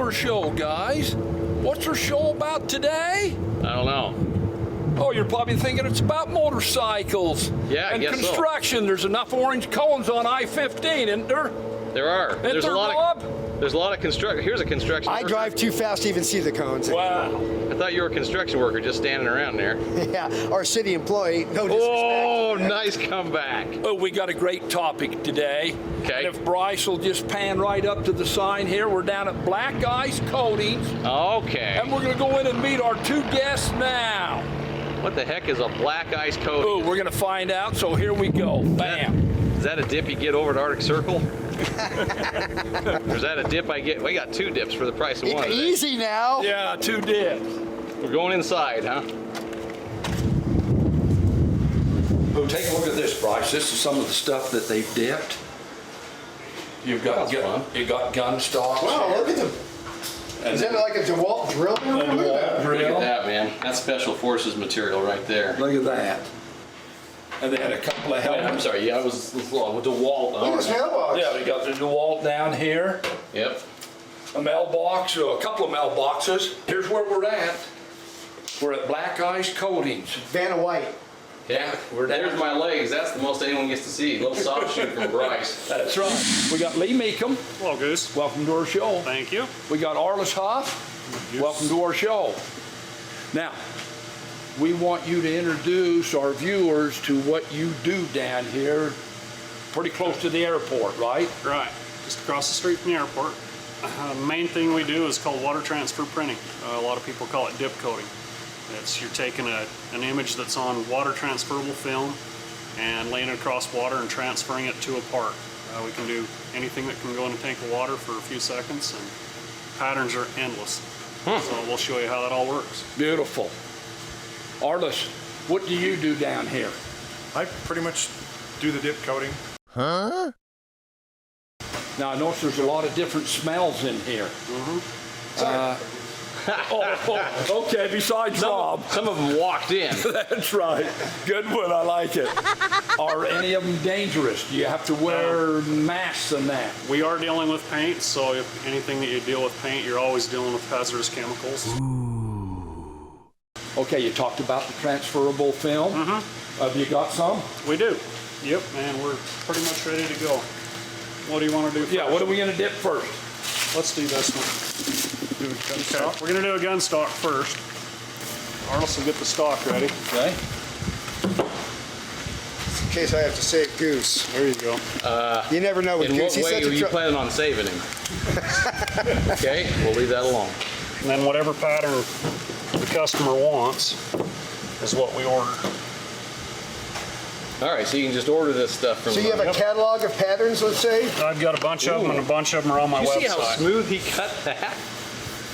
our show, guys. What's our show about today? I don't know. Oh, you're probably thinking it's about motorcycles. Yeah, I and guess construction. so. There's enough orange cones on I-15, isn't there? There are. There's a lot of construction. Here's a construction I worker. drive too fast to even see the cones. Wow. I thought you were a construction worker just standing around there. Yeah, our city employee, no disrespect. Oh, nice comeback. Oh, we got a great topic today. Okay. And if Bryce will just pan right up to the sign here, we're down at Black Ice Coatings. Okay. And we're going to go in and meet our two guests now. What the heck is a black ice coat? Oh, we're going to find out, so here we go. Bam. Is that a dip you get over at Arctic Circle? Or is that a dip I get? We got two dips for the price of one. Easy now. Yeah, two dips. We're going inside, huh? Oh, take a look at this, Bryce. This is some of the stuff that they've dipped. You've got you got gun stocks. Wow, look at them. Is that like a DeWalt drill? A DeWalt drill. Look at that, man. That's Special Forces material right there. Look at that. And they had a couple of helmets. I'm sorry, yeah, it was with DeWalt. Look at this mailbox. Yeah, we got the DeWalt down here. Yep. A mailbox, a couple of mailboxes. Here's where we're at. We're at Black Ice Coatings. Vanna White. Yeah, there's my legs. That's the most anyone gets to see. A little soft shoe from Bryce. That's right. We got Lee Meekum. Hello, Goose. Welcome to our show. Thank you. We got Arliss Huff. Welcome to our show. Now, we want you to introduce our viewers to what you do down here, pretty close to the airport, right? Right. Just across the street from the airport. The main thing we do is called water transfer printing. A lot of people call it dip coating. You're taking an image that's on water transferable film and laying it across water and transferring it to a part. We can do anything that can go in a tank of water for a few seconds, and patterns are endless. So we'll show you how that all works. Beautiful. Arliss, what do you do down here? I pretty much do the dip coating. Huh? Now, I notice there's a lot of different smells in here. Okay, besides Rob. Some of them walked in. That's right. Good one, I like it. Are any of them dangerous? Do you have to wear masks and that? We are dealing with paint, so if anything that you deal with paint, you're always dealing with hazardous chemicals. Okay, you talked about the transferable film. Have you got some? We do. Yep, and we're pretty much ready to go. What do you want to do first? Yeah, what are we going to dip first? Let's do this one. Okay, we're going to do a gun stock first. Arliss will get the stock ready. Okay. In case I have to save Goose. There you go. You never know with In Goose. what way are you planning on saving him? Okay, we'll leave that alone. And then whatever pattern the customer wants is what we order. All right, so you can just order this stuff from. So you have a catalog of patterns, let's say? I've got a bunch of them, and a bunch of them are on my You website. see how smooth he cut that?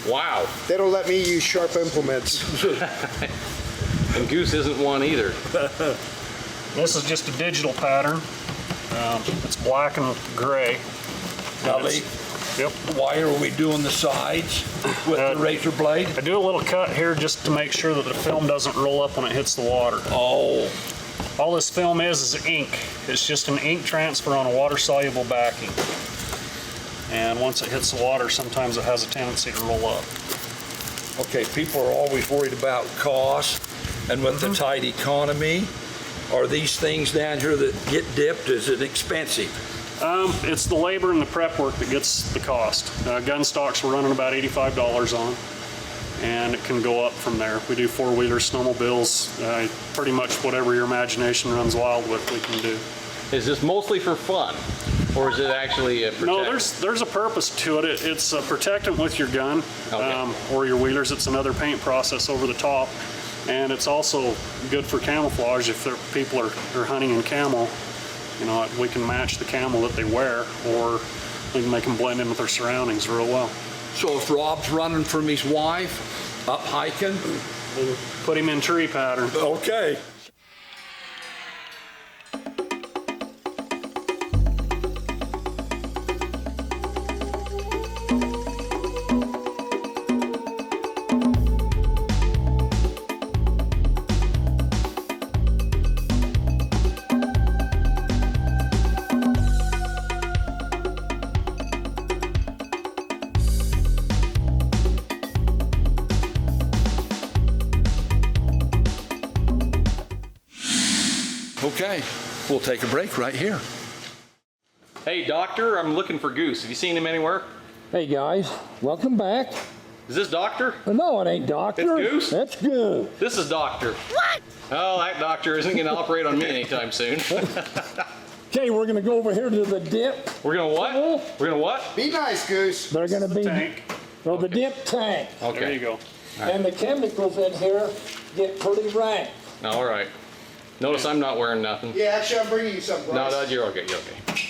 Wow. They don't let me use sharp implements. And Goose isn't one either. This is just a digital pattern. It's black and gray. Now, Lee, Yep. why are we doing the sides with the razor blade? I do a little cut here just to make sure that the film doesn't roll up when it hits the water. Oh, All this film is ink. It's just an ink transfer on a water-soluble backing. And once it hits the water, sometimes it has a tendency to roll up. okay. People are always worried about cost, and with the tight economy, are these things down here that get dipped, is it expensive? It's the labor and the prep work that gets the cost. Gun stocks we're running about $85 on, and it can go up from there. We do four-wheelers, snowmobiles, pretty much whatever your imagination runs wild with, we can do. Is this mostly for fun, or is it actually a protection? No, there's a purpose to it. It's a protectant with your gun, Okay. or your wheelers. It's another paint process over the top, and it's also good for camouflage if people are hunting in camo. You know, we can match the camo that they wear, or we can make them blend in with their surroundings real well. So if Rob's running from his wife, up hiking? We'll put him in tree pattern. Okay. Okay, we'll take a break right here. Hey, Doctor, I'm looking for Goose. Have you seen him anywhere? Hey guys, welcome back. Is this Doctor? No, it ain't Doctor. It's Goose? That's Goose. This is Doctor. What? Oh, that Doctor isn't going to operate on me anytime soon. Okay, we're gonna go over here to the dip. We're going to what? pool. We're going to what? Be nice, Goose. They're gonna be Tank. or the dip tank, Okay. There you go. and the chemicals in here get pretty rank. All right. Notice I'm not wearing nothing. Yeah, actually, I'm bringing you some, Bryce. No, you're okay. You're okay.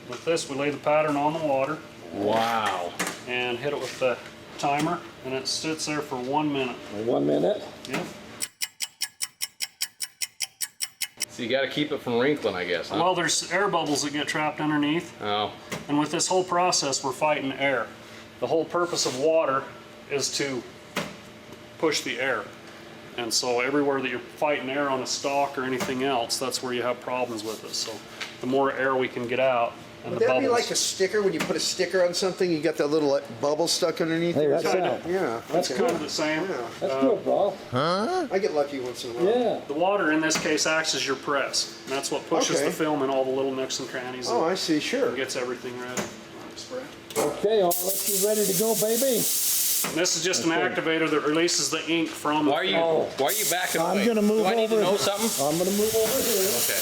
With this, we lay the pattern on the water Wow. and hit it with the timer, and it sits there for 1 minute. 1 minute. Yep. So you got to keep it from wrinkling, I guess, huh? Well, there's air bubbles that get trapped underneath, Oh. and with this whole process, we're fighting air. The whole purpose of water is to push the air. And so everywhere that you're fighting air on a stalk or anything else, that's where you have problems with it. So the more air we can get out, and Would the that bubbles. be like a sticker when you put a sticker on something? You got that little bubble stuck underneath Hey, it? that's Kinda. Yeah. That's okay. kind of the same. That's good, bro. I get lucky once in a while. Yeah. The water in this case acts as your press. And that's what pushes Okay. the film in all the little nooks and crannies. Oh, and I see. Sure. gets everything ready. Spray. Okay, I'll let you ready to go, baby. And this is just an activator that releases the ink from the Why are you Oh. backing away? I'm gonna move Do I need to over know here. something? I'm gonna move over here. Okay.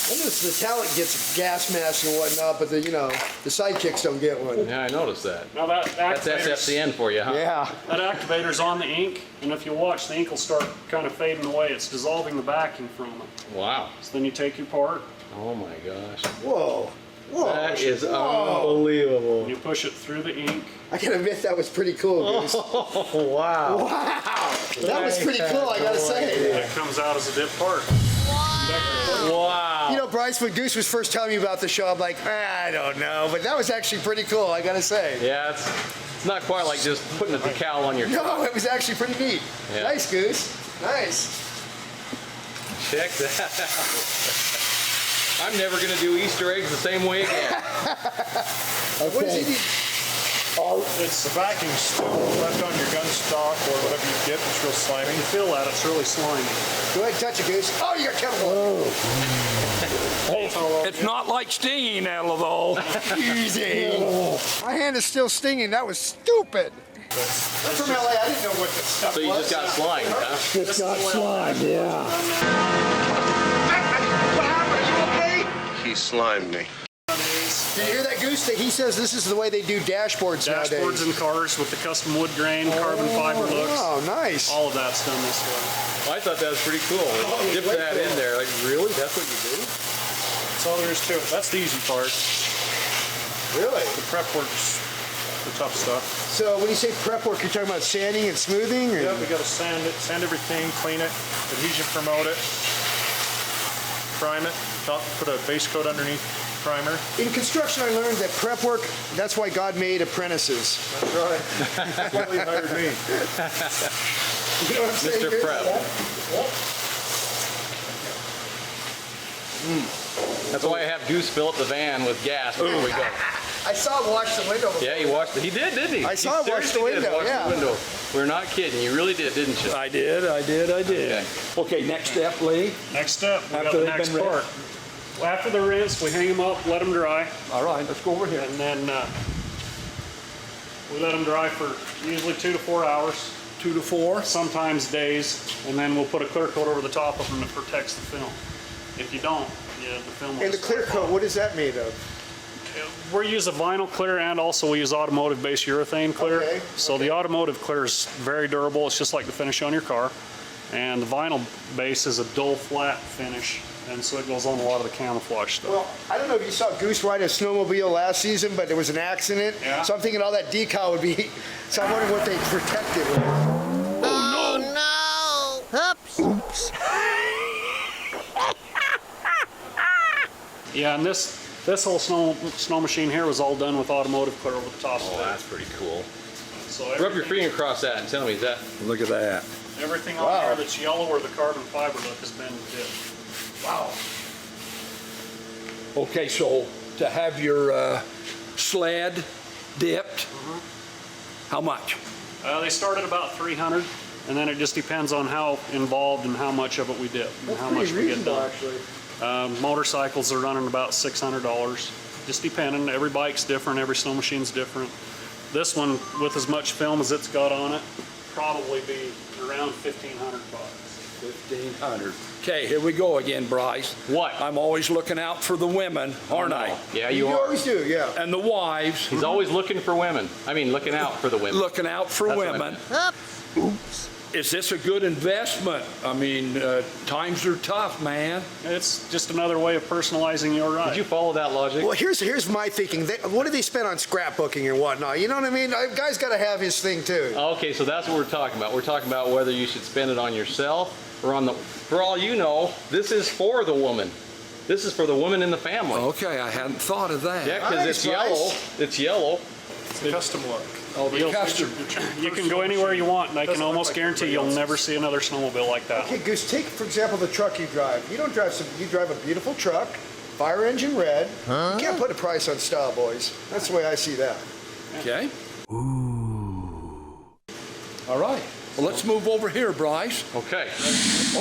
I notice the talent gets gas masks and whatnot, but the sidekicks don't get one. Yeah, I noticed that. Now that That's activator's, SFCN for you, huh? Yeah. that activator's on the ink, and if you watch, the ink will start kind of fading away. It's dissolving the backing from it. Wow. So then you take your part, Oh my gosh. Whoa. Whoa. That is Whoa. unbelievable. and you push it through the ink. I gotta admit that was pretty cool, Goose. Oh, wow. Wow. That was pretty cool, I gotta say. And it comes out as a dip part. Wow. You know, Bryce, when Goose was first telling me about the show, I'm like, I don't know, but that was actually pretty cool, I gotta say. Yeah, it's not quite like just putting a decal on your No, it was actually pretty neat. Yeah. Nice, Goose. Nice. Check that out. I'm never going to do Easter eggs the same way again. What does he Okay. need? It's the backing still left on your gun stock or whatever you get. It's real slimy. You feel that, it's really slimy. Go ahead and touch it, Goose. Oh, you got chemical. It's not like stinging, Ella, though. Easy. My hand is still stinging. That was stupid. I'm from LA. I didn't know what this stuff So you was. just got slimed, huh? Just got slime, yeah. What happened? Are you okay? He slimed me. Did you hear that, Goose? That he says this is the way they do dashboards nowadays. Dashboards and cars with the custom wood grain, carbon fiber looks. Oh, nice. All of that's done this way. Well, I thought that was pretty cool. Dip that in there. Like, really? That's what you do? That's all there is to it. That's the easy part. Really? The prep work's the tough stuff. So when you say prep work, you're talking about sanding and smoothing? Or? Yeah, we gotta sand it, sand everything, clean it, adhesion promote it, prime it, put a base coat underneath primer. In construction, I learned that prep work, that's why God made apprentices. That's right. That's why he hired me. You know what I'm saying, Mr. Goose? Prep. That's why I have Goose fill up the van with gas before we go. I saw him wash the window before. Yeah, he washed it. He did, didn't he? I saw him He wash the seriously did window, wash yeah. the window. We're not kidding. You really did, didn't you? I did. Okay. Okay, next step, Lee. Next step, we got After the they've next been part. Well, after they're rinsed, we hang them up, let them dry, All right, let's go over here. and then we let them dry for usually 2 to 4 hours, 2 to 4. sometimes days, and then we'll put a clear coat over the top of them that protects the film. If you don't, yeah, the film will And the just clear slip coat, off. what is that made of? We use a vinyl clear, and also we use automotive-based urethane clear. Okay, So the automotive clear is very durable. It's just like the finish on your car. And the vinyl base is a dull, flat finish, and so it goes on a lot of the camouflage stuff. Well, I don't know if you saw Goose ride a snowmobile last season, but there was an accident. Yeah. So I'm thinking all that decal would be, so I'm wondering what they protected with. Oh no! Oops! Yeah, and this whole snow machine here was all done with automotive clear over the top Oh, of it. that's pretty cool. So Rub your everything, finger across that and tell me, is that... Look at that. everything on Wow. there that's yellow or the carbon fiber look has been dipped. Wow. Okay, so to have your sled dipped, how much? They start at about 300, And then it just depends on how involved and how much of it we dip and how much we get done. Motorcycles are running about $600, just depending. Every bike's different, every snow machine's different. This one, with as much film as it's got on it, probably be around $1,500. 1,500. Okay, here we go again, Bryce. What? I'm always looking out for the women, aren't I? Yeah, You you are. always do, yeah. And the wives. He's always looking for women. I mean, looking out for the women. Looking out for That's what I women. meant. Oops. Is this a good investment? I mean, times are tough, man. It's just another way of personalizing your ride. Did you follow that logic? Well, here's my thinking. What do they spend on scrapbooking and whatnot? You know what I mean? A guy's got to have his thing too. Okay, so that's what we're talking about. We're talking about whether you should spend it on yourself or on the, for all you know, this is for the woman. This is for the woman in the family. Okay, I hadn't thought of that. Yeah, because Nice, it's yellow. Bryce. It's yellow. It's a custom look. Oh, the custom. You can go anywhere you want, and I can Doesn't look almost like guarantee everybody you'll else's. never see another snowmobile like that. Okay, Goose, take, for example, the truck you drive. You don't drive some, you drive a beautiful truck, fire engine red. You can't put a price on style, boys. That's the way I see that. Okay. Ooh. All right. Well, let's move over here, Bryce. Okay.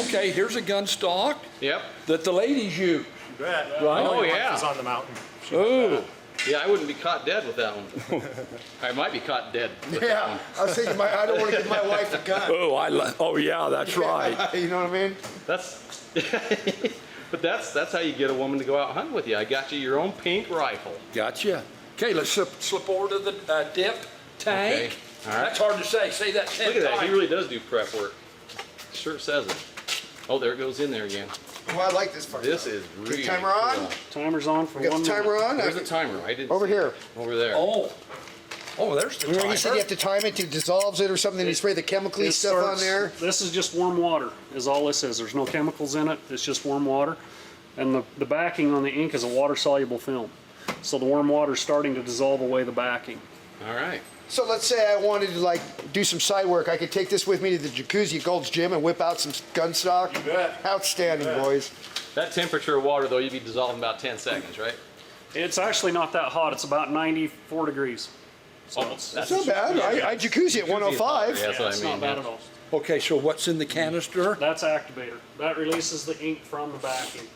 Okay, here's a gun stock Yep. that the ladies use. Right. Oh, yeah. Is on the mountain. Ooh. Yeah, I wouldn't be caught dead with that one. I might be caught dead with that Yeah, one. I was thinking, I don't want to give my wife a gun. Oh, yeah, that's right. You know what I mean? That's, but that's how you get a woman to go out hunting with you. I got you your own pink rifle. Gotcha. Okay, let's slip over to the dip tank. Okay, all right. That's hard to say. Say that 10 Look at that, he times. really does do prep work. Sure says it. Oh, there it goes in there again. Oh, I like this part. This is Okay, really timer on? cool. Timer's on for We got 1 the timer minute. on? There's the timer. I didn't Over see here. it. Over there. Oh, there's the Remember timer. you said you have to time it to dissolves it or something, and you spray the chemical It stuff on starts- there? This is just warm water, is all this is. There's no chemicals in it, it's just warm water. And the backing on the ink is a water-soluble film. So the warm water is starting to dissolve away the backing. All right. So let's say I wanted to like do some side work. I could take this with me to the jacuzzi at Gold's Gym and whip out some gun stock. You bet. Outstanding, boys. That temperature of water, though, you'd be dissolved in about 10 seconds, right? It's actually not that hot, it's about 94 degrees. So it's That's not bad. I jacuzzi at 105. Yeah, that's what I it's mean. not bad yeah. at all. Okay, so what's in the canister? That's activator. That releases the ink from the backing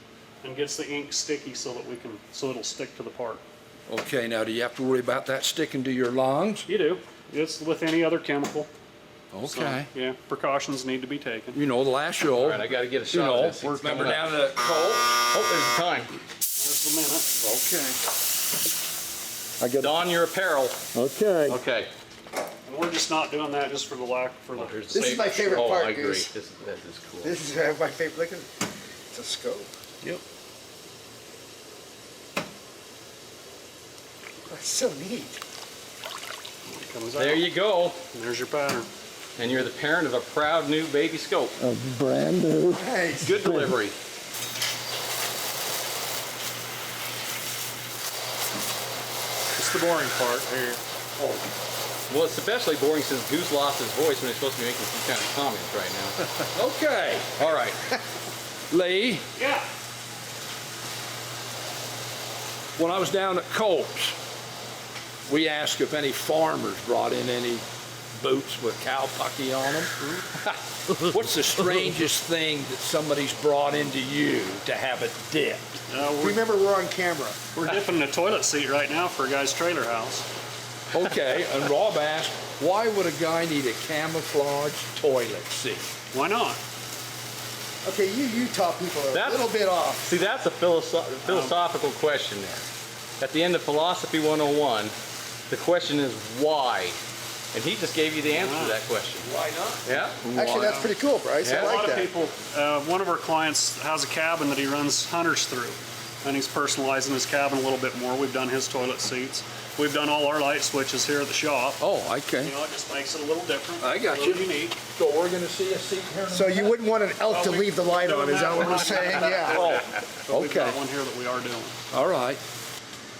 and gets the ink sticky so that it'll stick to the part. Okay, now do you have to worry about that sticking to your lungs? You do. It's with any other chemical. So, Okay. yeah, precautions need to be taken. You know, the last show, All right, I got to get a you shot know, of this. It's remember coming up. down at Colt? Oh, there's the time. There's the minute. Okay. I get Don your apparel. Okay. Okay. And we're just not doing that just for the lack for the. Here's the This is safe- my favorite oh, part, I agree. Goose. This is cool. This is my favorite. Look at it. It's a scope. Yep. That's so neat. Comes There out. you go. And there's your pattern. And you're the parent of a proud new baby scope. Brand new. Nice. Good delivery. It's the boring part here. Well, it's especially boring since Goose lost his voice when he's supposed to be making some kind of comments right now. Okay. All right. Lee, Yeah. when I was down at Colt's, we asked if any farmers brought in any boots with cowpucky on them. What's the strangest thing that somebody's brought into you to have it dipped? Remember, we're on camera. We're dipping the toilet seat right now for a guy's trailer house. Okay, and Rob asked, why would a guy need a camouflage toilet seat? Why not? Okay, you Utah people are a That's- little bit off. See, that's a philosophical question there. At the end of Philosophy 101, the question is why? And he just gave you the answer to that question. Why not? Yeah? Actually, that's pretty cool, Bryce. Yeah, I A like lot of that. people, one of our clients has a cabin that he runs hunters through, and he's personalizing his cabin a little bit more. We've done his toilet seats. We've done all our light switches here at the shop. Oh, okay. You know, it just makes it a little different. I got a little you. unique. So we're gonna see a seat here in a So you minute? wouldn't want an elk to leave the light on, is that what we're saying? Yeah. Oh, But we've got okay. one here that we are doing. All right.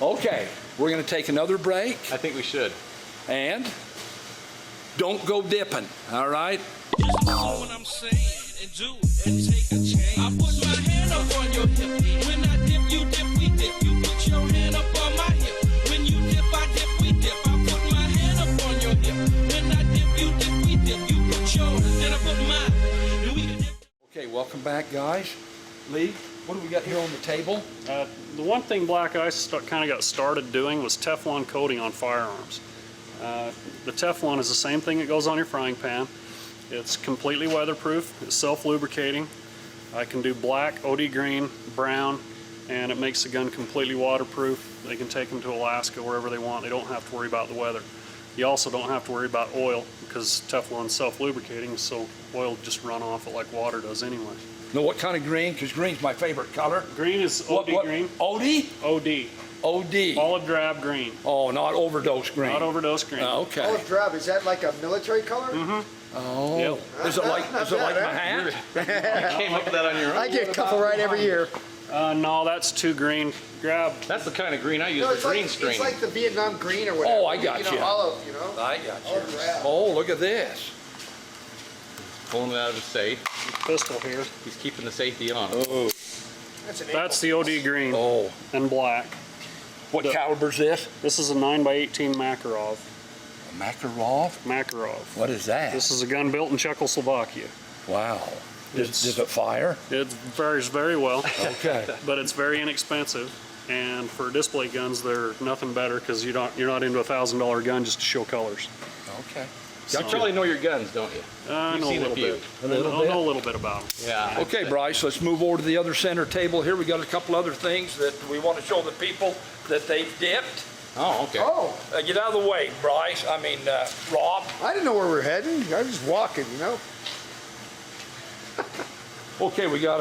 Okay, we're gonna take another break I think we should. and don't go dipping, all right? Just know what I'm saying and do it and take a chance. I put my hand up on your hip. When I dip, you dip, we dip. You put your hand up on my hip. When you dip, I dip, we dip. I put my hand up on your hip. When I dip, you dip, we dip. You put yours, then I put that, guys. Lee, what do we got here on the table? The one thing Black Ice kind of got started doing was Teflon coating on firearms. The Teflon is the same thing that goes on your frying pan. It's completely weatherproof, it's self-lubricating. I can do black, OD green, brown, and it makes the gun completely waterproof. They can take them to Alaska, wherever they want. They don't have to worry about the weather. You also don't have to worry about oil because Teflon's self-lubricating, so oil will just run off it like water does anyway. Now, what kind of green? Because green's my favorite color. Green is OD green. OD? OD. OD. Olive drab green. Oh, not overdose green. Not overdose green. Okay. Olive drab, is that like a military color? Oh. Yep. Is it like my hat? You came up with that on your own. I get a couple right every year. No, that's too green. Grab. That's the kind of green I use No, for green screening. it's like the Vietnam green or whatever. Oh, I got you. Olive, you know? I got you. Olive drab. Oh, look at this. Pulling it out of his safe. Pistol here. He's keeping the safety on. Oh. That's the OD green Oh. and black. What caliber's this? This is a 9x18 Makarov. Makarov? Makarov. What is that? This is a gun built in Czechoslovakia. Wow. Does it fire? It fires very well, Okay. but it's very inexpensive. And for display guns, they're nothing better because you're not into a $1,000 gun just to show colors. Okay. You probably know your guns, don't you? I You've know a seen little few. bit. A little I bit? know a little bit about them. Yeah. Okay, Bryce, let's move over to the other center table here. We got a couple other things that we want to show the people that they've dipped. Oh, okay. Oh, Get out of the way, Bryce. Rob. I didn't know where we're heading. I was just walking, you know? Okay, we got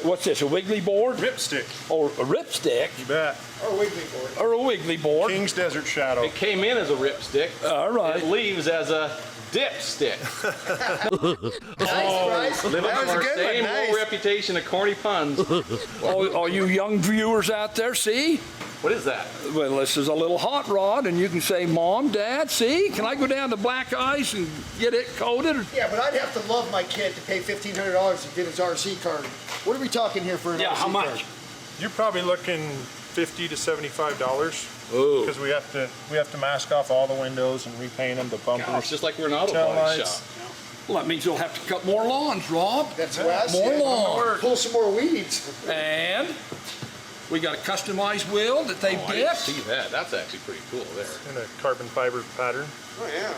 what's this, a wiggly board? Ripstick. Or a ripstick? You bet. Or Wiggly board. Or a wiggly board? King's Desert Shadow. It came in as a ripstick. All right. It leaves as a dipstick. Nice, Bryce. Living That was for a our good same one. old Nice. reputation of corny puns. All you young viewers out there, see? What is that? Well, this is a little hot rod, and you can say, Mom, Dad, see? Can I go down to Black Ice and get it coated? Yeah, but I'd have to love my kid to pay $1,500 to get his RC card. What are we talking here for an Yeah, RC how much? card? You're probably looking $50 to $75 Oh. because we have to mask off all the windows and repaint them, the bumpers. It's just like we're an auto Tail body lights. shop. Well, that means you'll have to cut more lawns, Rob. That's Wes. More Yeah. lawn. Pull some more weeds. And we got a customized wheel that they've Oh, I didn't dipped. see that. That's actually pretty cool there. In a carbon fiber pattern. Oh, yeah.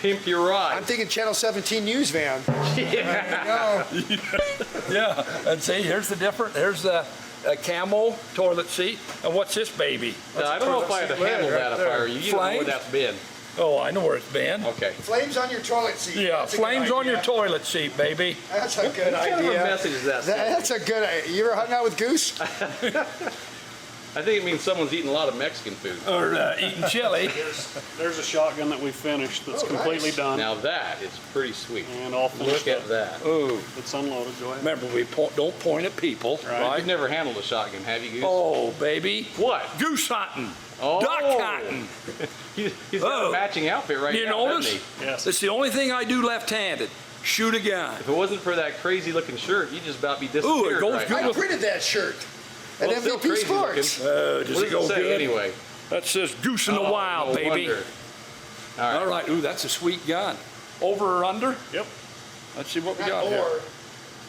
Pimp your ride. I'm thinking Channel 17 news van. Yeah. Yeah, and see, here's the different, there's the camo toilet seat. And what's this baby? I don't know if I had to handle that if I were you. You don't know where Flames? that's been. Oh, I know where it's been. Okay. Flames on your toilet seat. Yeah, That's a good flames on your idea. toilet seat, baby. That's a good What kind of a idea. message is that? That's a good idea. You ever hung out with Goose? I think it means someone's eating a lot of Mexican food. Or eating chili. There's a shotgun that we finished that's Oh, nice. completely done Now that is pretty sweet. and all finished Look up. at that. Oh, It's unloaded. Go ahead. remember, we don't point at people, right? You've never handled a shotgun, have you, Goose? Oh, baby. What? Goose hunting. Oh. Duck hunting. He's got Oh. a matching outfit right You now, notice? doesn't he? Yes. It's the only thing I do left-handed. Shoot a gun. If it wasn't for that crazy looking shirt, you'd just about be disappeared. Ooh, it goes right good now. I printed that shirt at Well, it's still MVP crazy Sports. looking. Does What it does go it say good? anyway? That says Goose in the Oh, Wild, no baby. wonder. All right. All right. Ooh, that's a sweet gun. Over or under? Yep. Let's see what we Not got here. or.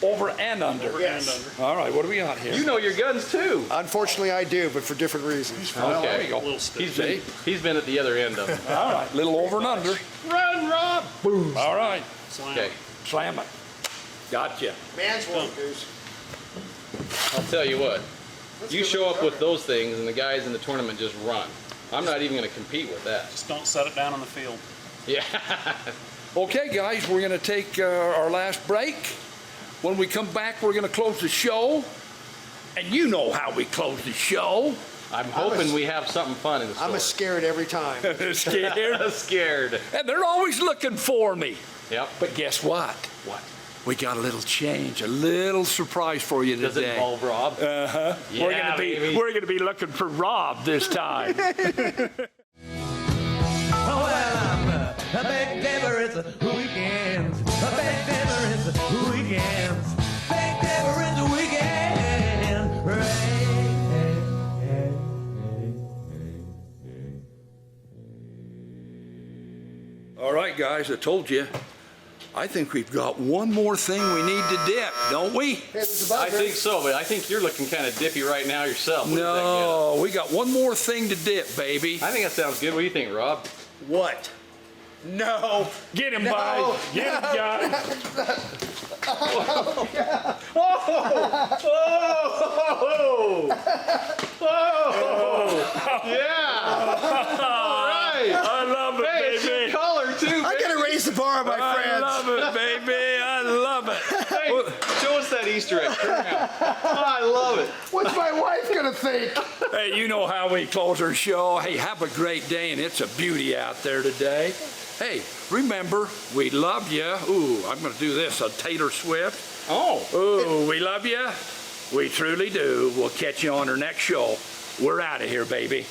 Over and under. Yes. And under. All right, what do we got here? You know your guns too. Unfortunately, I do, but for different reasons. Well, there Okay. you go. Little stick. He's been at the other end of them. All right, little over and under. Run, Rob! Boom. All right, Slam. Okay, slam it. Gotcha. Man's one, Goose. I'll tell you what. That's You good show little up with cover. those things and the guys in the tournament just run. I'm not even going to compete with that. Just don't set it down on the field. Yeah. Okay, guys, we're going to take our last break. When we come back, we're going to close the show. And you know how we close the show. I'm hoping we have something fun in the store. I'm scared every time. Scared. Scared. And they're always looking for me. Yep. But guess what? What? We got a little change, a little surprise for you Does it today. involve Rob? Uh-huh. Yeah, baby. We're gonna be looking for Rob this time. Well, I'm a big dipper, it's a weekend. A big dipper, it's a weekend. Big dipper, it's a weekend. All right, guys, I told you. I think we've got one more thing we need to dip, don't we? Hey, there's a bug I here. think so, but I think you're looking kind of dippy right now yourself. What does that get us? No, we got one more thing to dip, baby. I think that sounds good. What do you think, Rob? What? No. Get him, No, bud. Get him, guy. Yeah! All right! I love it, Hey, it's baby. your color too, I gotta raise the bar, my I friends. love it, baby. I love it. Hey, show us that Easter egg. Turn around. Oh, I love it. What's my wife gonna think? Hey, you know how we close our show. Hey, have a great day, and it's a beauty out there today. Hey, remember, we love you. Ooh, I'm gonna do this, a Taylor Swift. Oh. Ooh, we love you. We truly do. We'll catch you on our next show. We're out of here, baby.